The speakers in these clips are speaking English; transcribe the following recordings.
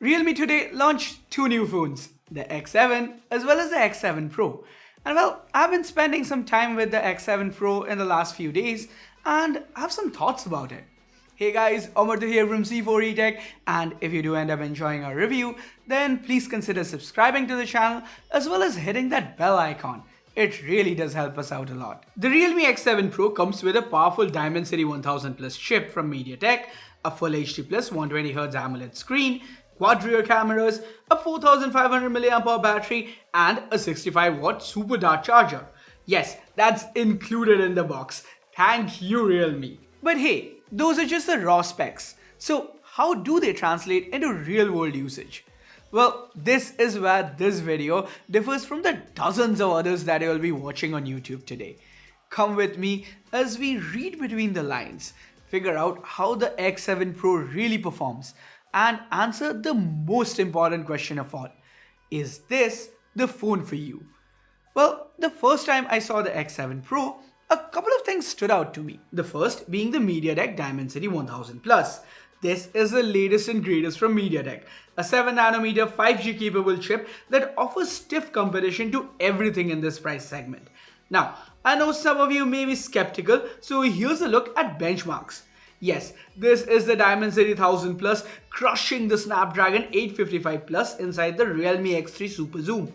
Realme today launched two new phones, the X7 as well as the X7 Pro. And well, I've been spending some time with the X7 Pro in the last few days and I have some thoughts about it. Hey guys, Amar here from C4eTech, and if you do end up enjoying our review, then please consider subscribing to the channel as well as hitting that bell icon. It really does help us out a lot. The Realme X7 Pro comes with a powerful Dimensity 1000 Plus chip from MediaTek, a Full HD Plus 120Hz AMOLED screen, quad rear cameras, a 4500 mAh battery, and a 65-watt super dart charger. Yes, that's included in the box. Thank you, Realme. But hey, those are just the raw specs. So how do they translate into real-world usage? Well, this is where this video differs from the dozens of others that you'll be watching on YouTube today. Come with me as we read between the lines, figure out how the X7 Pro really performs, and answer the most important question of all. Is this the phone for you? Well, the first time I saw the X7 Pro, a couple of things stood out to me. The first being the MediaTek Dimensity 1000 Plus. This is the latest and greatest from MediaTek, a 7nm 5G capable chip that offers stiff competition to everything in this price segment. Now, I know some of you may be skeptical, so here's a look at benchmarks. Yes, this is the Dimensity 1000 Plus crushing the Snapdragon 855 Plus inside the Realme X3 Super Zoom.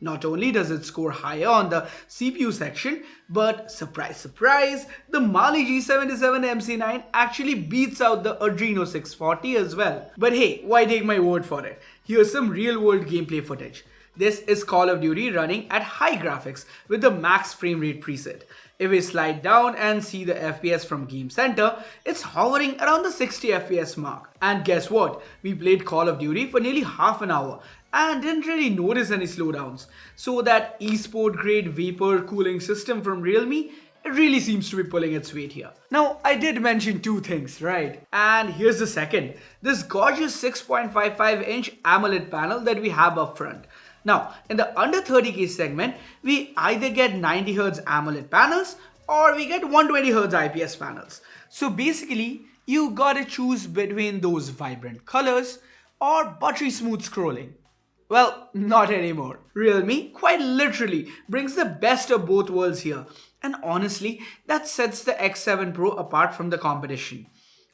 Not only does it score higher on the CPU section, but surprise surprise, the Mali G77 MC9 actually beats out the Adreno 640 as well. But hey, why take my word for it? Here's some real world gameplay footage. This is Call of Duty running at high graphics with the max frame rate preset. If we slide down and see the FPS from Game Center, it's hovering around the 60 FPS mark. And guess what? We played Call of Duty for nearly half an hour and didn't really notice any slowdowns. So that esport grade vapor cooling system from Realme, it really seems to be pulling its weight here. Now, I did mention two things, right? And here's the second. This gorgeous 6.55-inch AMOLED panel that we have up front. Now, in the under 30k segment, we either get 90Hz AMOLED panels or we get 120Hz IPS panels. So basically, you gotta choose between those vibrant colors or buttery smooth scrolling. Well, not anymore. Realme quite literally brings the best of both worlds here. And honestly, that sets the X7 Pro apart from the competition.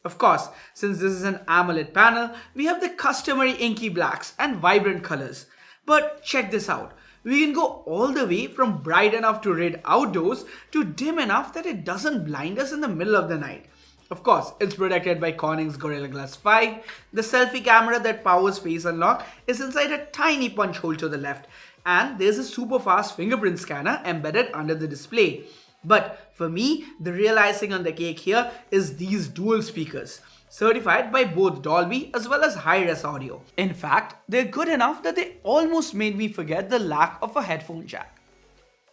Of course, since this is an AMOLED panel, we have the customary inky blacks and vibrant colors. But check this out. We can go all the way from bright enough to read outdoors to dim enough that it doesn't blind us in the middle of the night. Of course, it's protected by Corning's Gorilla Glass 5. The selfie camera that powers Face Unlock is inside a tiny punch hole to the left. And there's a super fast fingerprint scanner embedded under the display. But for me, the real icing on the cake here is these dual speakers, certified by both Dolby as well as high-res audio. In fact, they're good enough that they almost made me forget the lack of a headphone jack.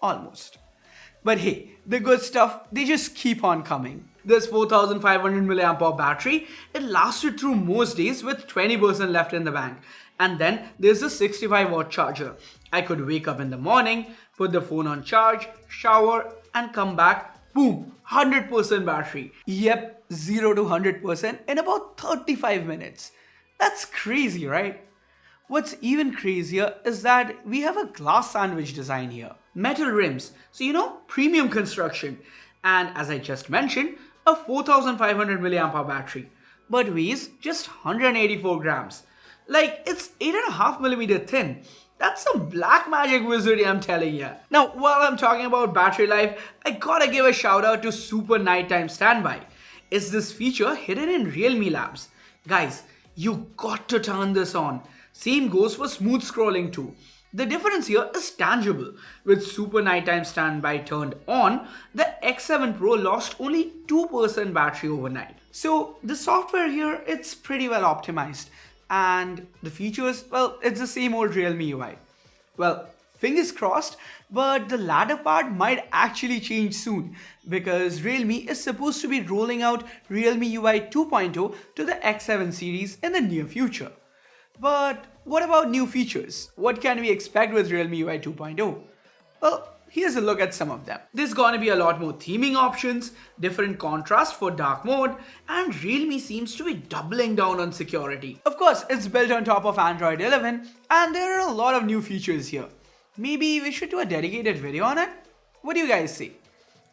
Almost. But hey, the good stuff, they just keep on coming. This 4500 mAh battery, it lasted through most days with 20% left in the bank. And then there's a 65-watt charger. I could wake up in the morning, put the phone on charge, shower, and come back, boom, 100% battery. Yep, 0 to 100% in about 35 minutes. That's crazy, right? What's even crazier is that we have a glass sandwich design here. Metal rims, so premium construction. And as I just mentioned, a 4500 mAh battery, but weighs just 184 grams. Like, it's 8.5mm thin. That's some black magic wizardry, I'm telling ya. Now, while I'm talking about battery life, I gotta give a shout out to Super Nighttime Standby. It's this feature hidden in Realme Labs. Guys, you got to turn this on. Same goes for smooth scrolling too. The difference here is tangible. With Super Nighttime Standby turned on, the X7 Pro lost only 2% battery overnight. So the software here, it's pretty well optimized. And the features, well, it's the same old Realme UI. Well, fingers crossed, but the latter part might actually change soon because Realme is supposed to be rolling out Realme UI 2.0 to the X7 series in the near future. But what about new features? What can we expect with Realme UI 2.0? Well, here's a look at some of them. There's gonna be a lot more theming options, different contrast for dark mode, and Realme seems to be doubling down on security. Of course, it's built on top of Android 11, and there are a lot of new features here. Maybe we should do a dedicated video on it? What do you guys say?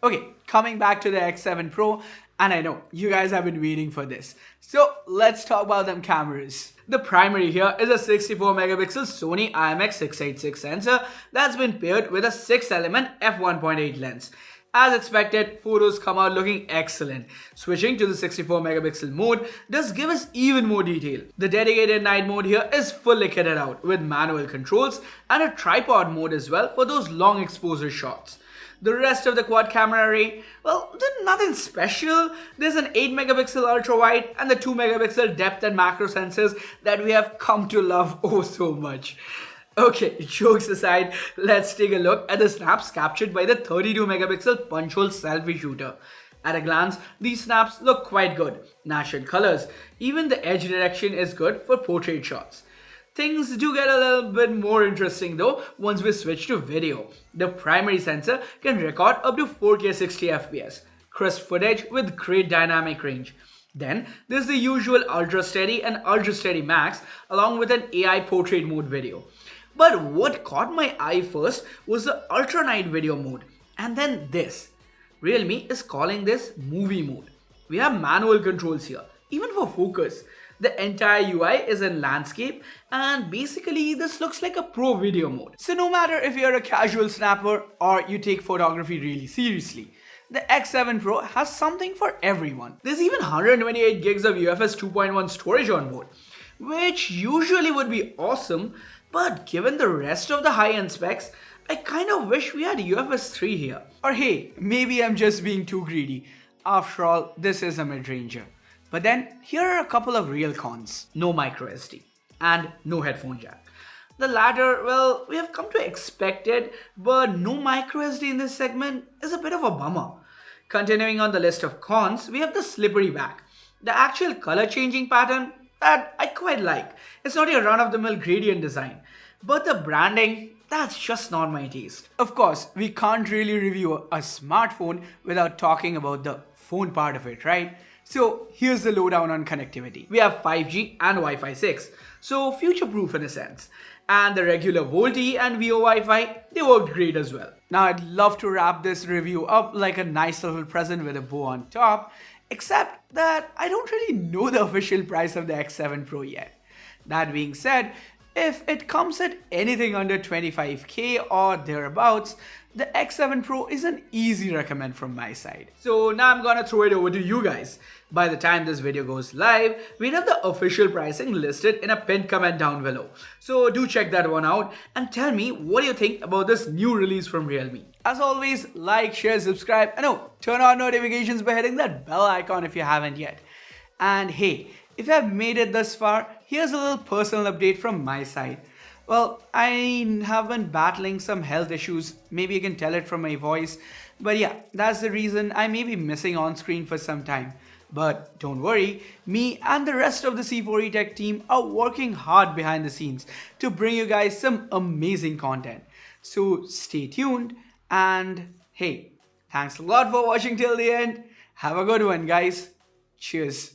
Okay, coming back to the X7 Pro, and I know you guys have been waiting for this. So let's talk about them cameras. The primary here is a 64 megapixel Sony IMX686 sensor that's been paired with a 6-element f1.8 lens. As expected, photos come out looking excellent. Switching to the 64 megapixel mode does give us even more detail. The dedicated night mode here is fully kitted out with manual controls and a tripod mode as well for those long exposure shots. The rest of the quad camera array, well, there's nothing special. There's an 8 megapixel ultra wide and the 2 megapixel depth and macro sensors that we have come to love oh so much. Okay, jokes aside, let's take a look at the snaps captured by the 32 megapixel punch hole selfie shooter. At a glance, these snaps look quite good. Natural colors. Even the edge direction is good for portrait shots. Things do get a little bit more interesting though once we switch to video. The primary sensor can record up to 4K 60 FPS, crisp footage with great dynamic range. Then there's the usual Ultra Steady and Ultra Steady Max along with an AI portrait mode video. But what caught my eye first was the Ultra Night video mode, and then this. Realme is calling this movie mode. We have manual controls here, even for focus. The entire UI is in landscape, and basically this looks like a pro video mode. So no matter if you're a casual snapper or you take photography really seriously, the X7 Pro has something for everyone. There's even 128 gigs of UFS 2.1 storage on board, which usually would be awesome, but given the rest of the high-end specs, I kind of wish we had UFS 3 here. Or hey, maybe I'm just being too greedy. After all, this is a midranger. But then, here are a couple of real cons. No micro SD and no headphone jack. The latter, well, we have come to expect it, but no micro SD in this segment is a bit of a bummer. Continuing on the list of cons, we have the slippery back. The actual color changing pattern, that I quite like. It's not your run-of-the-mill gradient design. But the branding, that's just not my taste. Of course, we can't really review a smartphone without talking about the phone part of it, right? So here's the lowdown on connectivity. We have 5G and Wi-Fi 6, so future-proof in a sense. And the regular VoLTE and VO Wi-Fi, they worked great as well. Now I'd love to wrap this review up like a nice little present with a bow on top, except that I don't really know the official price of the X7 Pro yet. That being said, if it comes at anything under 25k or thereabouts, the X7 Pro is an easy recommend from my side. So now I'm gonna throw it over to you guys. By the time this video goes live, we'll have the official pricing listed in a pinned comment down below. So do check that one out and tell me what you think about this new release from Realme. As always, like, share, subscribe, and turn on notifications by hitting that bell icon if you haven't yet. And hey, if you have made it this far, here's a little personal update from my side. Well, I have been battling some health issues, maybe you can tell it from my voice, but yeah, that's the reason I may be missing on screen for some time. But don't worry, me and the rest of the C4E Tech team are working hard behind the scenes to bring you guys some amazing content. So stay tuned, and hey, thanks a lot for watching till the end. Have a good one, guys. Cheers.